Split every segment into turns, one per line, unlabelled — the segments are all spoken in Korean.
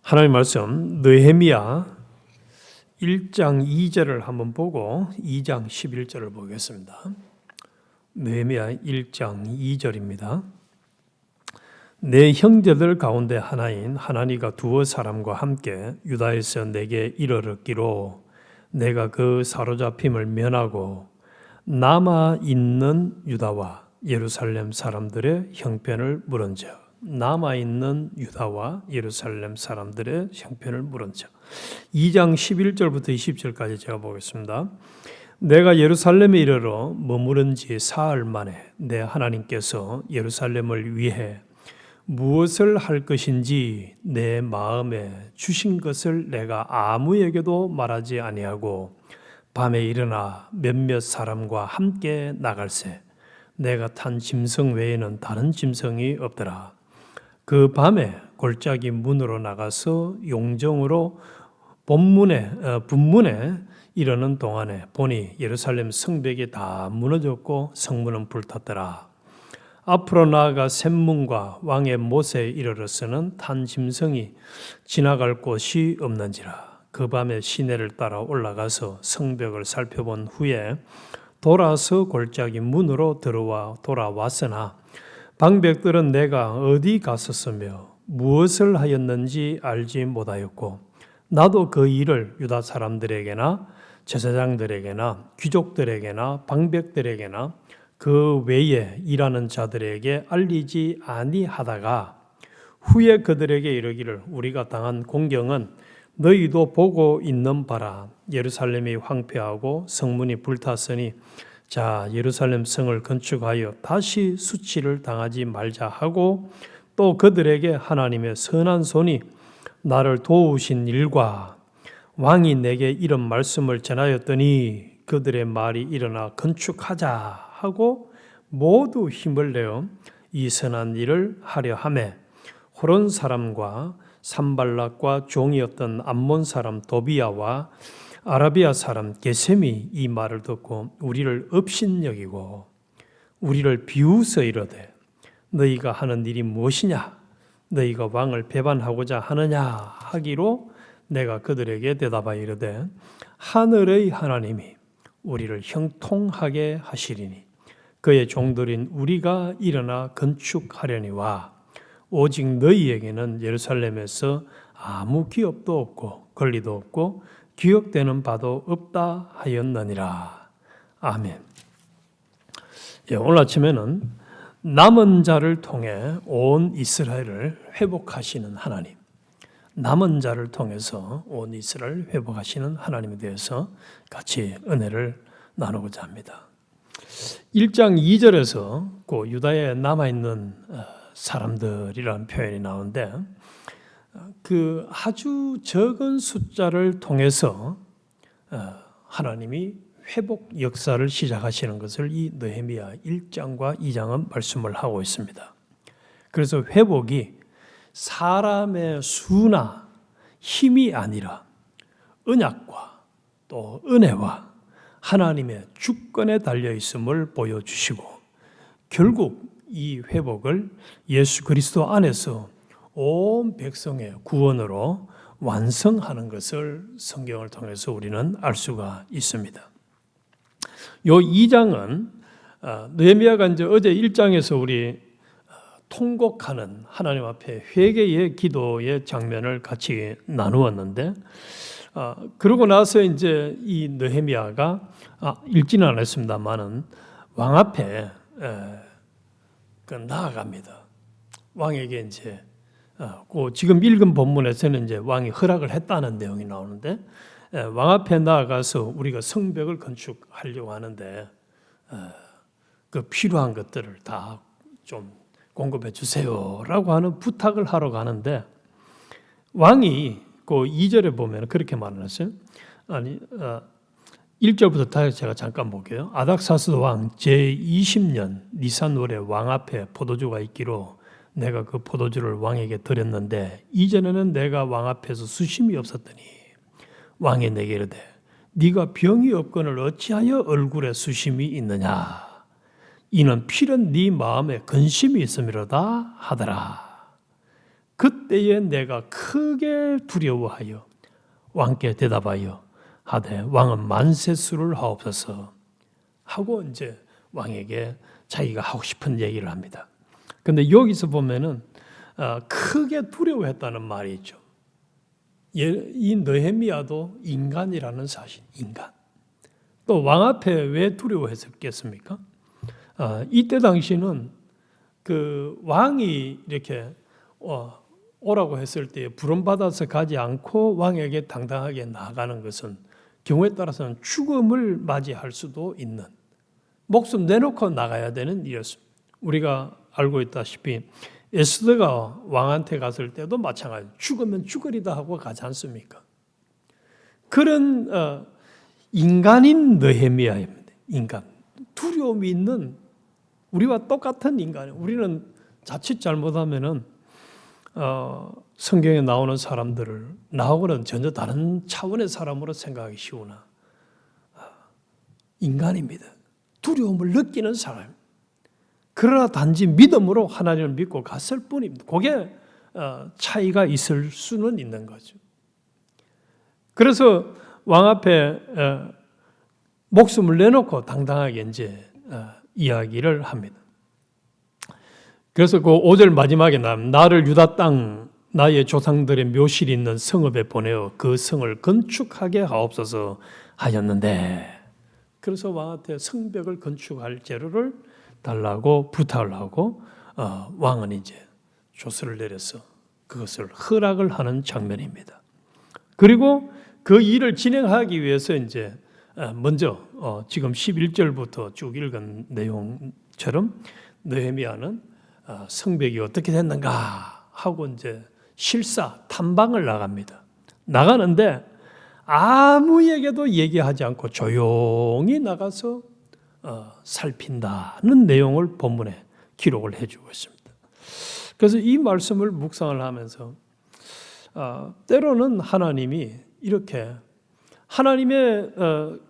하나님 말씀 느헤미야 1장 2절을 한번 보고 2장 11절을 보겠습니다. 느헤미야 1장 2절입니다. 내 형제들 가운데 하나인 하나니가 두어 사람과 함께 유다에서 내게 이르렀기로 내가 그 사로잡힘을 면하고 남아 있는 유다와 예루살렘 사람들의 형편을 물은즉 남아있는 유다와 예루살렘 사람들의 형편을 물은즉 2장 11절부터 20절까지 제가 보겠습니다. 내가 예루살렘에 이르러 머무른 지 사흘 만에 내 하나님께서 예루살렘을 위해 무엇을 할 것인지 내 마음에 주신 것을 내가 아무에게도 말하지 아니하고 밤에 일어나 몇몇 사람과 함께 나갈새 내가 탄 짐승 외에는 다른 짐승이 없더라. 그 밤에 골짜기 문으로 나가서 용정으로 분문에 이르는 동안에 보니 예루살렘 성벽이 다 무너졌고 성문은 불탔더라. 앞으로 나아가 샘문과 왕의 못에 이르러서는 탄 짐승이 지나갈 곳이 없는지라. 그 밤에 시내를 따라 올라가서 성벽을 살펴본 후에 돌아서 골짜기 문으로 돌아왔으나 방백들은 내가 어디 갔었으며 무엇을 하였는지 알지 못하였고 나도 그 일을 유다 사람들에게나 제사장들에게나 귀족들에게나 방백들에게나 그 외에 일하는 자들에게 알리지 아니하다가 후에 그들에게 이르기를 우리가 당한 공경은 너희도 보고 있는 바라. 예루살렘이 황폐하고 성문이 불탔으니 자 예루살렘 성을 건축하여 다시 수치를 당하지 말자 하고 또 그들에게 하나님의 선한 손이 나를 도우신 일과 왕이 내게 이런 말씀을 전하였더니 그들의 말이 일어나 건축하자 하고 모두 힘을 내어 이 선한 일을 하려 하매 호론 사람과 산발락과 종이었던 암몬 사람 도비야와 아라비아 사람 게셈이 이 말을 듣고 우리를 업신여기고 우리를 비웃어 이르되 너희가 하는 일이 무엇이냐 너희가 왕을 배반하고자 하느냐 하기로 내가 그들에게 대답하여 이르되 하늘의 하나님이 우리를 형통하게 하시리니 그의 종들인 우리가 일어나 건축하려니와 오직 너희에게는 예루살렘에서 아무 기업도 없고 권리도 없고 기억되는 바도 없다 하였느니라. 아멘. 오늘 아침에는 남은 자를 통해 온 이스라엘을 회복하시는 하나님, 남은 자를 통해서 온 이스라엘을 회복하시는 하나님에 대해서 같이 은혜를 나누고자 합니다. 1장 2절에서 그 유다에 남아있는 사람들이라는 표현이 나오는데 그 아주 적은 숫자를 통해서 하나님이 회복 역사를 시작하시는 것을 이 느헤미야 1장과 2장은 말씀을 하고 있습니다. 그래서 회복이 사람의 수나 힘이 아니라 언약과 또 은혜와 하나님의 주권에 달려 있음을 보여주시고 결국 이 회복을 예수 그리스도 안에서 온 백성의 구원으로 완성하는 것을 성경을 통해서 우리는 알 수가 있습니다. 이 2장은 느헤미야가 이제 어제 1장에서 우리 통곡하는 하나님 앞에 회개의 기도의 장면을 같이 나누었는데 그러고 나서 이제 이 느헤미야가 읽지는 않았습니다만은 왕 앞에 나아갑니다. 왕에게 이제 지금 읽은 본문에서는 이제 왕이 허락을 했다는 내용이 나오는데 왕 앞에 나아가서 우리가 성벽을 건축하려고 하는데 그 필요한 것들을 다 좀 공급해 주세요라고 하는 부탁을 하러 가는데 왕이 그 2절에 보면 그렇게 말했어요. 1절부터 다시 제가 잠깐 볼게요. 아닥사스 왕 제20년 니산월에 왕 앞에 포도주가 있기로 내가 그 포도주를 왕에게 드렸는데 이전에는 내가 왕 앞에서 수심이 없었더니 왕이 내게 이르되 네가 병이 없거늘 어찌하여 얼굴에 수심이 있느냐 이는 필은 네 마음에 근심이 있음이로다 하더라. 그때에 내가 크게 두려워하여 왕께 대답하여 하되 왕은 만세수를 하옵소서 하고 이제 왕에게 자기가 하고 싶은 얘기를 합니다. 근데 여기서 보면은 크게 두려워했다는 말이 있죠. 이 느헤미야도 인간이라는 사실, 인간. 또 왕 앞에 왜 두려워했었겠습니까? 이때 당시는 그 왕이 이렇게 오라고 했을 때 부름받아서 가지 않고 왕에게 당당하게 나아가는 것은 경우에 따라서는 죽음을 맞이할 수도 있는, 목숨 내놓고 나가야 되는 일이었습니다. 우리가 알고 있다시피 에스더가 왕한테 갔을 때도 마찬가지, 죽으면 죽으리다 하고 가지 않습니까? 그런 인간인 느헤미야입니다. 인간, 두려움이 있는 우리와 똑같은 인간. 우리는 자칫 잘못하면은 성경에 나오는 사람들을 나하고는 전혀 다른 차원의 사람으로 생각하기 쉬우나 인간입니다. 두려움을 느끼는 사람. 그러나 단지 믿음으로 하나님을 믿고 갔을 뿐입니다. 그게 차이가 있을 수는 있는 거죠. 그래서 왕 앞에 목숨을 내놓고 당당하게 이제 이야기를 합니다. 그래서 그 5절 마지막에 나를 유다 땅 나의 조상들의 묘실이 있는 성읍에 보내어 그 성을 건축하게 하옵소서 하였는데, 그래서 왕한테 성벽을 건축할 재료를 달라고 부탁을 하고 왕은 이제 조서를 내려서 그것을 허락을 하는 장면입니다. 그리고 그 일을 진행하기 위해서 이제 먼저 지금 11절부터 쭉 읽은 내용처럼 느헤미야는 성벽이 어떻게 됐는가 하고 이제 실사 탐방을 나갑니다. 나가는데 아무에게도 얘기하지 않고 조용히 나가서 살핀다는 내용을 본문에 기록을 해주고 있습니다. 그래서 이 말씀을 묵상을 하면서 때로는 하나님이 이렇게 하나님의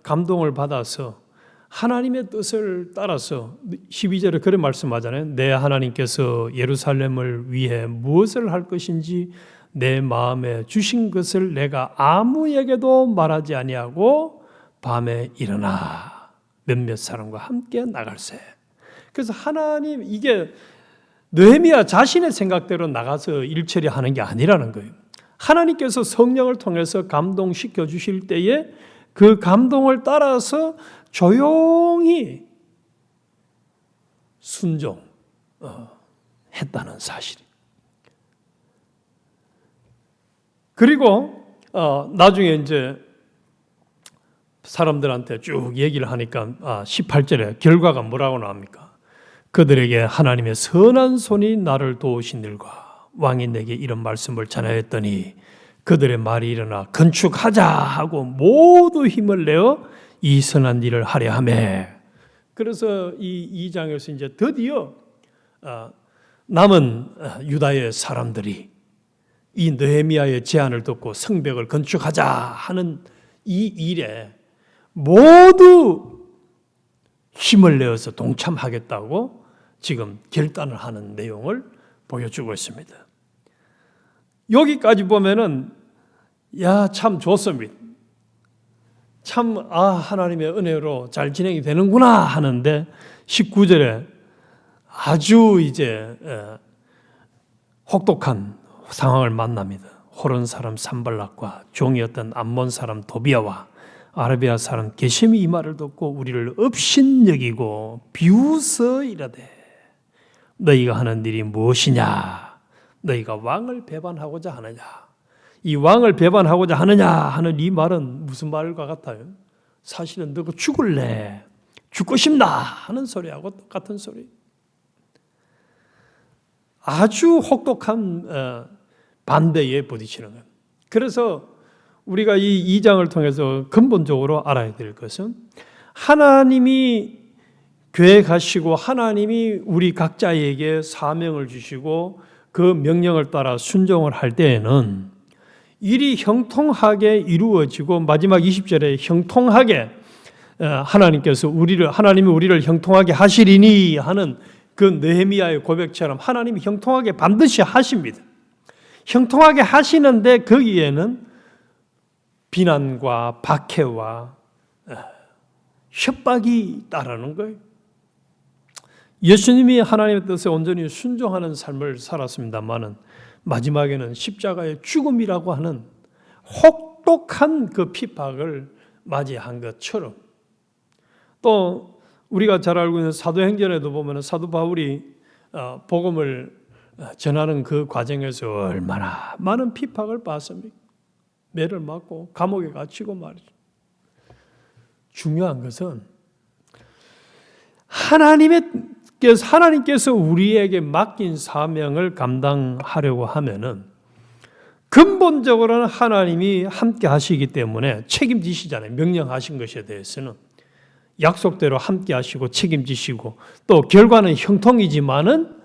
감동을 받아서 하나님의 뜻을 따라서 12절에 그런 말씀하잖아요. 내 하나님께서 예루살렘을 위해 무엇을 할 것인지 내 마음에 주신 것을 내가 아무에게도 말하지 아니하고 밤에 일어나 몇몇 사람과 함께 나갈세. 그래서 하나님, 이게 느헤미야 자신의 생각대로 나가서 일 처리하는 게 아니라는 거예요. 하나님께서 성령을 통해서 감동시켜 주실 때에 그 감동을 따라서 조용히 순종했다는 사실. 그리고 나중에 이제 사람들한테 쭉 얘기를 하니까 18절에 결과가 뭐라고 나옵니까? 그들에게 하나님의 선한 손이 나를 도우신 일과 왕이 내게 이런 말씀을 전하였더니 그들의 말이 일어나 건축하자 하고 모두 힘을 내어 이 선한 일을 하려 하매. 그래서 이 2장에서 이제 드디어 남은 유다의 사람들이 이 느헤미야의 제안을 듣고 성벽을 건축하자 하는 이 일에 모두 힘을 내어서 동참하겠다고 지금 결단을 하는 내용을 보여주고 있습니다. 여기까지 보면은 참 좋습니다. 참 하나님의 은혜로 잘 진행이 되는구나 하는데 19절에 아주 이제 혹독한 상황을 만납니다. 호론 사람 산발락과 종이었던 암몬 사람 도비아와 아라비아 사람 게셈이 이 말을 듣고 우리를 업신여기고 비웃어 이르되 너희가 하는 일이 무엇이냐? 너희가 왕을 배반하고자 하느냐? 이 왕을 배반하고자 하느냐 하는 이 말은 무슨 말과 같아요? 사실은 너가 죽을래, 죽고 싶나 하는 소리하고 똑같은 소리. 아주 혹독한 반대에 부딪히는 거예요. 그래서 우리가 이 2장을 통해서 근본적으로 알아야 될 것은 하나님이 계획하시고 하나님이 우리 각자에게 사명을 주시고 그 명령을 따라 순종을 할 때에는 일이 형통하게 이루어지고 마지막 20절에 형통하게 하나님이 우리를 형통하게 하시리니 하는 그 느헤미야의 고백처럼 하나님이 형통하게 반드시 하십니다. 형통하게 하시는데 거기에는 비난과 박해와 협박이 따르는 거예요. 예수님이 하나님의 뜻에 온전히 순종하는 삶을 살았습니다마는 마지막에는 십자가의 죽음이라고 하는 혹독한 그 핍박을 맞이한 것처럼, 또 우리가 잘 알고 있는 사도행전에도 보면 사도 바울이 복음을 전하는 그 과정에서 얼마나 많은 핍박을 받습니까? 매를 맞고 감옥에 갇히고 말이죠. 중요한 것은 하나님께서 우리에게 맡긴 사명을 감당하려고 하면은 근본적으로는 하나님이 함께 하시기 때문에 책임지시잖아요. 명령하신 것에 대해서는 약속대로 함께 하시고 책임지시고, 또 결과는 형통이지만은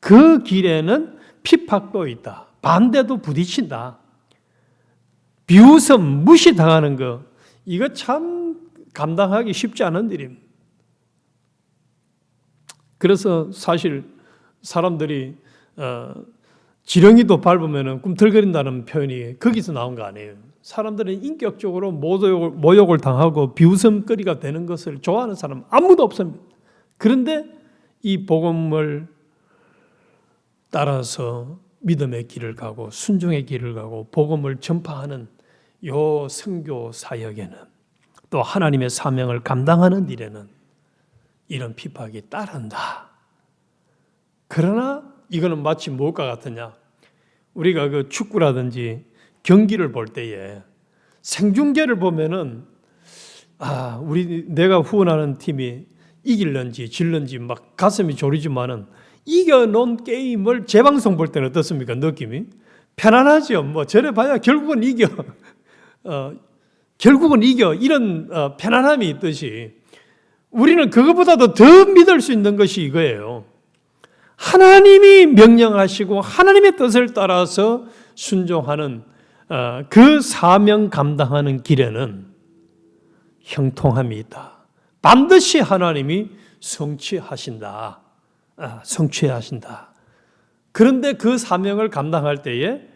그 길에는 핍박도 있다. 반대도 부딪힌다. 비웃음, 무시당하는 거, 이거 참 감당하기 쉽지 않은 일입니다. 그래서 사실 사람들이 지렁이도 밟으면 꿈틀거린다는 표현이 거기서 나온 거 아니에요. 사람들은 인격적으로 모욕을 당하고 비웃음거리가 되는 것을 좋아하는 사람 아무도 없습니다. 그런데 이 복음을 따라서 믿음의 길을 가고 순종의 길을 가고 복음을 전파하는 요 선교 사역에는, 또 하나님의 사명을 감당하는 일에는 이런 핍박이 따른다. 그러나 이거는 마치 무엇과 같으냐? 우리가 그 축구라든지 경기를 볼 때에 생중계를 보면은 내가 후원하는 팀이 이길런지 질런지 막 가슴이 졸이지만은 이겨놓은 게임을 재방송 볼 때는 어떻습니까? 느낌이 편안하죠. 뭐 저래 봐야 결국은 이겨. 결국은 이겨. 이런 편안함이 있듯이 우리는 그것보다도 더 믿을 수 있는 것이 이거예요. 하나님이 명령하시고 하나님의 뜻을 따라서 순종하는 그 사명 감당하는 길에는 형통함이 있다. 반드시 하나님이 성취하신다. 그런데 그 사명을 감당할 때에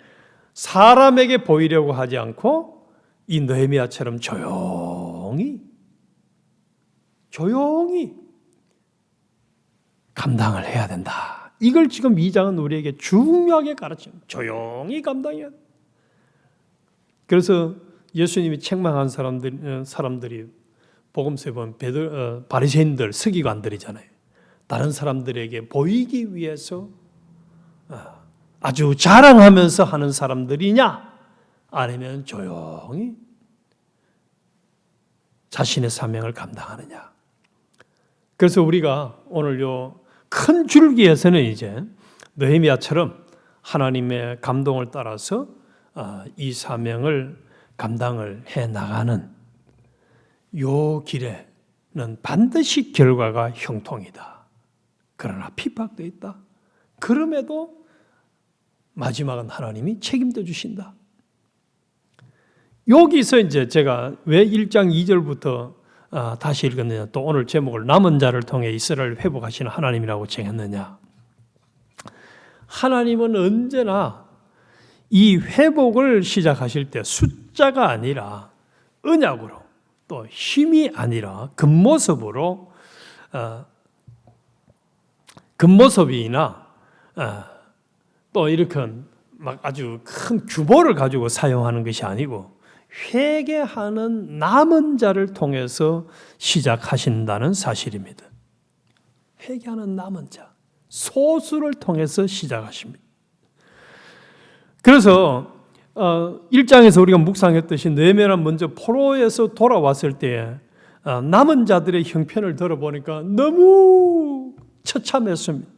사람에게 보이려고 하지 않고 이 느헤미야처럼 조용히 감당을 해야 된다. 이걸 지금 2장은 우리에게 중요하게 가르칩니다. 조용히 감당해야 돼. 그래서 예수님이 책망한 사람들이 복음서에 보면 바리새인들, 서기관들이잖아요. 다른 사람들에게 보이기 위해서 아주 자랑하면서 하는 사람들이냐? 아니면 조용히 자신의 사명을 감당하느냐? 그래서 우리가 오늘 요 큰 줄기에서는 이제 느헤미야처럼 하나님의 감동을 따라서 이 사명을 감당을 해 나가는 요 길에는 반드시 결과가 형통이다. 그러나 핍박도 있다. 그럼에도 마지막은 하나님이 책임져 주신다. 여기서 이제 제가 왜 1장 2절부터 다시 읽었느냐, 또 오늘 제목을 남은 자를 통해 이스라엘을 회복하시는 하나님이라고 정했느냐. 하나님은 언제나 이 회복을 시작하실 때 숫자가 아니라 언약으로, 또 힘이 아니라 겉모습이나 또 이렇게 막 아주 큰 규모를 가지고 사용하는 것이 아니고 회개하는 남은 자를 통해서 시작하신다는 사실입니다. 회개하는 남은 자, 소수를 통해서 시작하십니다. 그래서 1장에서 우리가 묵상했듯이 느헤미야는 먼저 포로에서 돌아왔을 때 남은 자들의 형편을 들어보니까 너무 처참했습니다.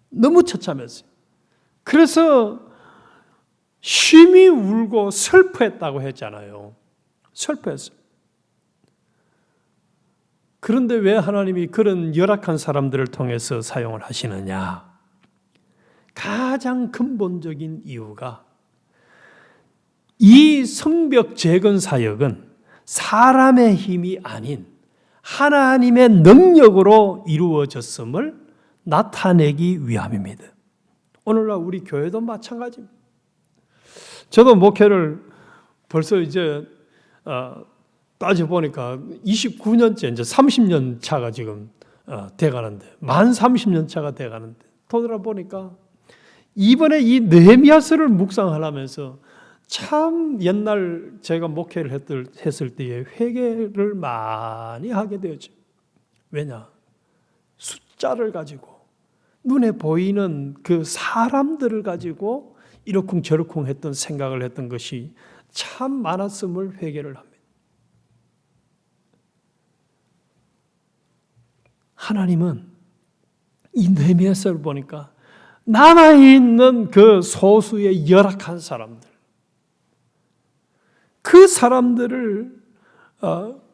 너무 처참했어요. 그래서 심히 울고 슬퍼했다고 했잖아요. 슬퍼했어요. 그런데 왜 하나님이 그런 열악한 사람들을 통해서 사용을 하시느냐? 가장 근본적인 이유가 이 성벽 재건 사역은 사람의 힘이 아닌 하나님의 능력으로 이루어졌음을 나타내기 위함입니다. 오늘날 우리 교회도 마찬가지입니다. 저도 목회를 벌써 이제 따져보니까 29년째, 이제 30년 차가 지금 돼가는데, 만 30년 차가 돼가는데, 돌아보니까 이번에 이 느헤미야서를 묵상하면서 참 옛날 제가 목회를 했을 때에 회개를 많이 하게 되었죠. 왜냐? 숫자를 가지고, 눈에 보이는 그 사람들을 가지고 이러쿵저러쿵 했던 생각을 했던 것이 참 많았음을 회개를 합니다. 하나님은 이 느헤미야서를 보니까 남아있는 그 소수의 열악한 사람들, 그 사람들을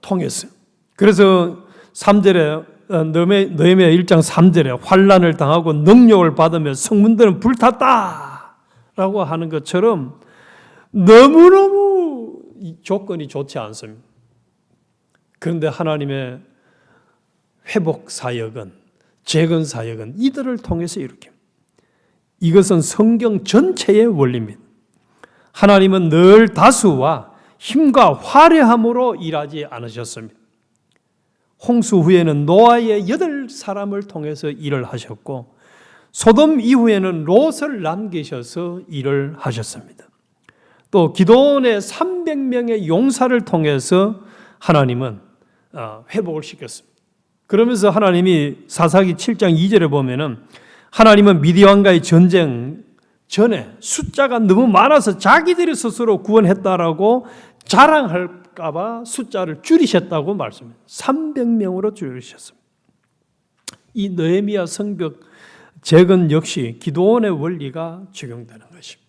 통해서, 그래서 3절에 느헤미야 1장 3절에 환난을 당하고 능욕을 받으며 성문들은 불탔다라고 하는 것처럼 너무너무 조건이 좋지 않습니다. 그런데 하나님의 회복 사역은, 재건 사역은 이들을 통해서 이렇게, 이것은 성경 전체의 원리입니다. 하나님은 늘 다수와 힘과 화려함으로 일하지 않으셨습니다. 홍수 후에는 노아의 8사람을 통해서 일을 하셨고, 소돔 이후에는 롯을 남기셔서 일을 하셨습니다. 또 기도원의 300명의 용사를 통해서 하나님은 회복을 시켰습니다. 그러면서 하나님이 사사기 7장 2절에 보면은 하나님은 미디안과의 전쟁 전에 숫자가 너무 많아서 자기들이 스스로 구원했다라고 자랑할까 봐 숫자를 줄이셨다고 말씀합니다. 300명으로 줄이셨습니다. 이 느헤미야 성벽 재건 역시 기도원의 원리가 적용되는 것입니다.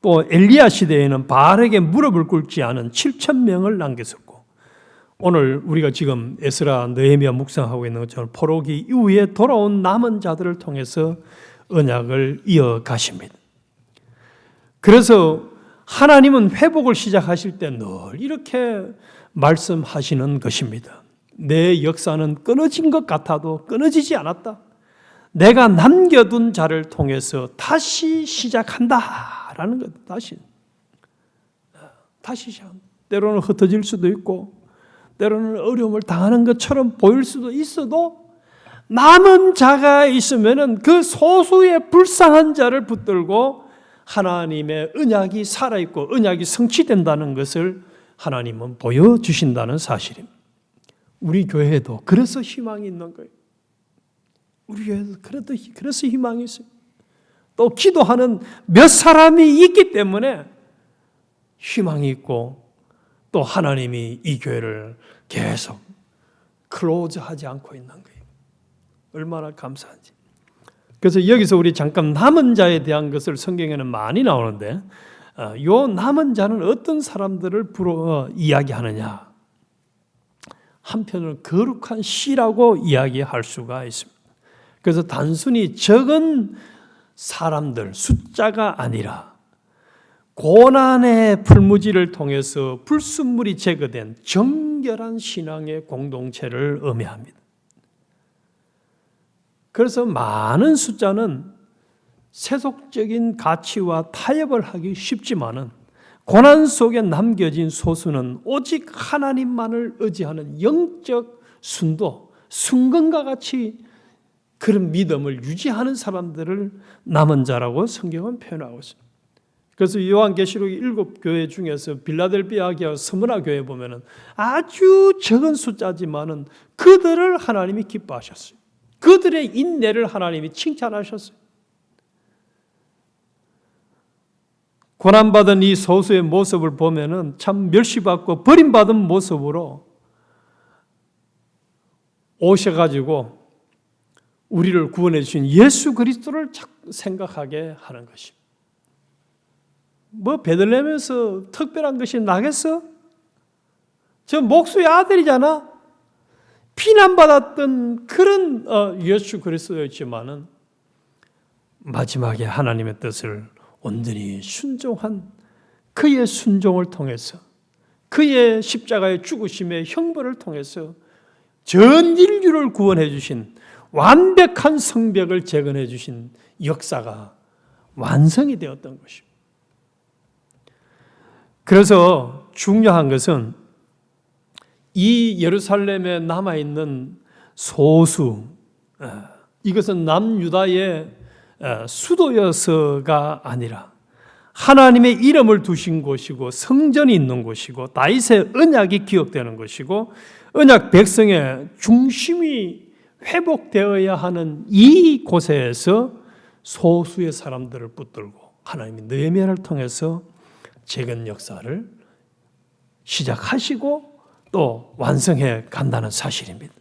또 엘리야 시대에는 바알에게 무릎을 꿇지 않은 7,000명을 남겼었고, 오늘 우리가 지금 에스라 느헤미야 묵상하고 있는 것처럼 포로기 이후에 돌아온 남은 자들을 통해서 언약을 이어가십니다. 그래서 하나님은 회복을 시작하실 때 늘 이렇게 말씀하시는 것입니다. 내 역사는 끊어진 것 같아도 끊어지지 않았다. 내가 남겨둔 자를 통해서 다시 시작한다라는 것. 다시 시작한다. 때로는 흩어질 수도 있고, 때로는 어려움을 당하는 것처럼 보일 수도 있어도 남은 자가 있으면은 그 소수의 불쌍한 자를 붙들고 하나님의 언약이 살아있고 언약이 성취된다는 것을 하나님은 보여주신다는 사실입니다. 우리 교회에도 그래서 희망이 있는 거예요. 우리 교회에도 그래서 희망이 있어요. 또 기도하는 몇 사람이 있기 때문에 희망이 있고, 또 하나님이 이 교회를 계속 클로즈하지 않고 있는 거예요. 얼마나 감사한지. 그래서 여기서 우리 잠깐 남은 자에 대한 것을 성경에는 많이 나오는데, 요 남은 자는 어떤 사람들을 이야기하느냐? 한편으로 거룩한 씨라고 이야기할 수가 있습니다. 그래서 단순히 적은 사람들, 숫자가 아니라 고난의 풀무지를 통해서 불순물이 제거된 정결한 신앙의 공동체를 의미합니다. 그래서 많은 숫자는 세속적인 가치와 타협을 하기 쉽지만은 고난 속에 남겨진 소수는 오직 하나님만을 의지하는 영적 순도, 순건과 같이 그런 믿음을 유지하는 사람들을 남은 자라고 성경은 표현하고 있습니다. 그래서 요한계시록 7교회 중에서 빌라델비아 교회, 스무나 교회 보면은 아주 적은 숫자지만은 그들을 하나님이 기뻐하셨어요. 그들의 인내를 하나님이 칭찬하셨어요. 고난받은 이 소수의 모습을 보면은 참 멸시받고 버림받은 모습으로 오셔가지고 우리를 구원해 주신 예수 그리스도를 생각하게 하는 것입니다. 뭐 베들레헴에서 특별한 것이 나겠어? 저 목수의 아들이잖아. 피난받았던 그런 예수 그리스도였지만은 마지막에 하나님의 뜻을 온전히 순종한 그의 순종을 통해서, 그의 십자가의 죽으심의 형벌을 통해서 전 인류를 구원해 주신 완벽한 성벽을 재건해 주신 역사가 완성이 되었던 것입니다. 그래서 중요한 것은 이 예루살렘에 남아있는 소수, 이것은 남유다의 수도여서가 아니라 하나님의 이름을 두신 곳이고 성전이 있는 곳이고 다윗의 언약이 기억되는 곳이고 언약 백성의 중심이 회복되어야 하는 이 곳에서 소수의 사람들을 붙들고 하나님이 느헤미야를 통해서 재건 역사를 시작하시고 또 완성해 간다는 사실입니다.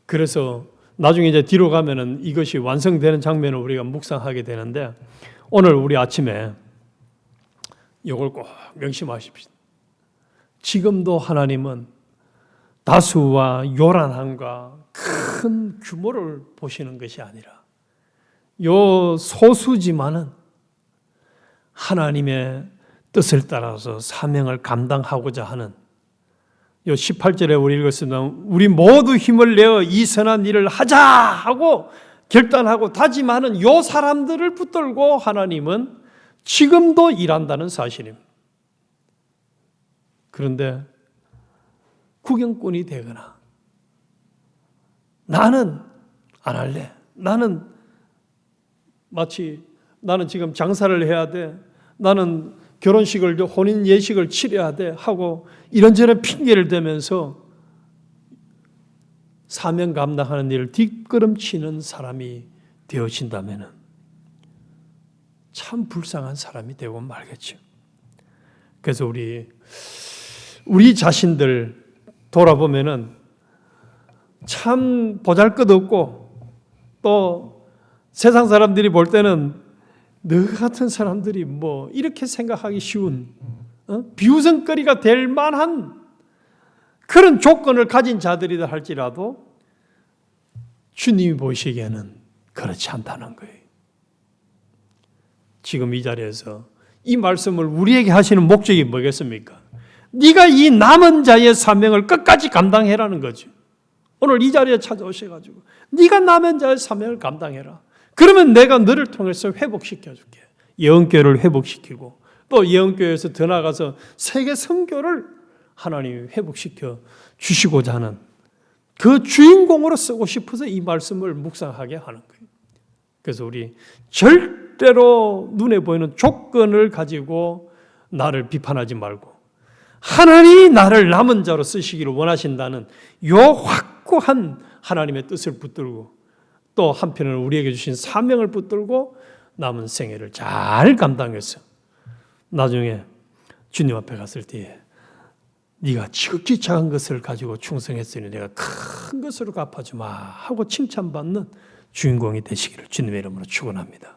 그래서 나중에 이제 뒤로 가면은 이것이 완성되는 장면을 우리가 묵상하게 되는데 오늘 우리 아침에 이걸 꼭 명심하십시오. 지금도 하나님은 다수와 요란함과 큰 규모를 보시는 것이 아니라 요 소수지만은 하나님의 뜻을 따라서 사명을 감당하고자 하는 요 18절에 우리 읽었습니다. 우리 모두 힘을 내어 이 선한 일을 하자 하고 결단하고 다짐하는 요 사람들을 붙들고 하나님은 지금도 일한다는 사실입니다. 그런데 구경꾼이 되거나 나는 안 할래. 나는 마치 나는 지금 장사를 해야 돼. 나는 결혼식을 혼인 예식을 치러야 돼 하고 이런저런 핑계를 대면서 사명 감당하는 일을 뒷걸음치는 사람이 되어진다면 참 불쌍한 사람이 되고 말겠죠. 그래서 우리 자신들 돌아보면은 참 보잘것없고 또 세상 사람들이 볼 때는 너 같은 사람들이 뭐 이렇게 생각하기 쉬운 비웃음거리가 될 만한 그런 조건을 가진 자들이다 할지라도 주님이 보시기에는 그렇지 않다는 거예요. 지금 이 자리에서 이 말씀을 우리에게 하시는 목적이 뭐겠습니까? 네가 이 남은 자의 사명을 끝까지 감당해라는 거죠. 오늘 이 자리에 찾아오셔가지고 네가 남은 자의 사명을 감당해라. 그러면 내가 너를 통해서 회복시켜줄게. 예언교회를 회복시키고 또 예언교회에서 더 나아가서 세계 선교를 하나님이 회복시켜 주시고자 하는 그 주인공으로 쓰고 싶어서 이 말씀을 묵상하게 하는 거예요. 그래서 우리 절대로 눈에 보이는 조건을 가지고 나를 비판하지 말고 하나님이 나를 남은 자로 쓰시기를 원하신다는 요 확고한 하나님의 뜻을 붙들고 또 한편으로 우리에게 주신 사명을 붙들고 남은 생애를 잘 감당해서 나중에 주님 앞에 갔을 때에 네가 지극히 작은 것을 가지고 충성했으니 내가 큰 것으로 갚아주마 하고 칭찬받는 주인공이 되시기를 주님의 이름으로 축원합니다.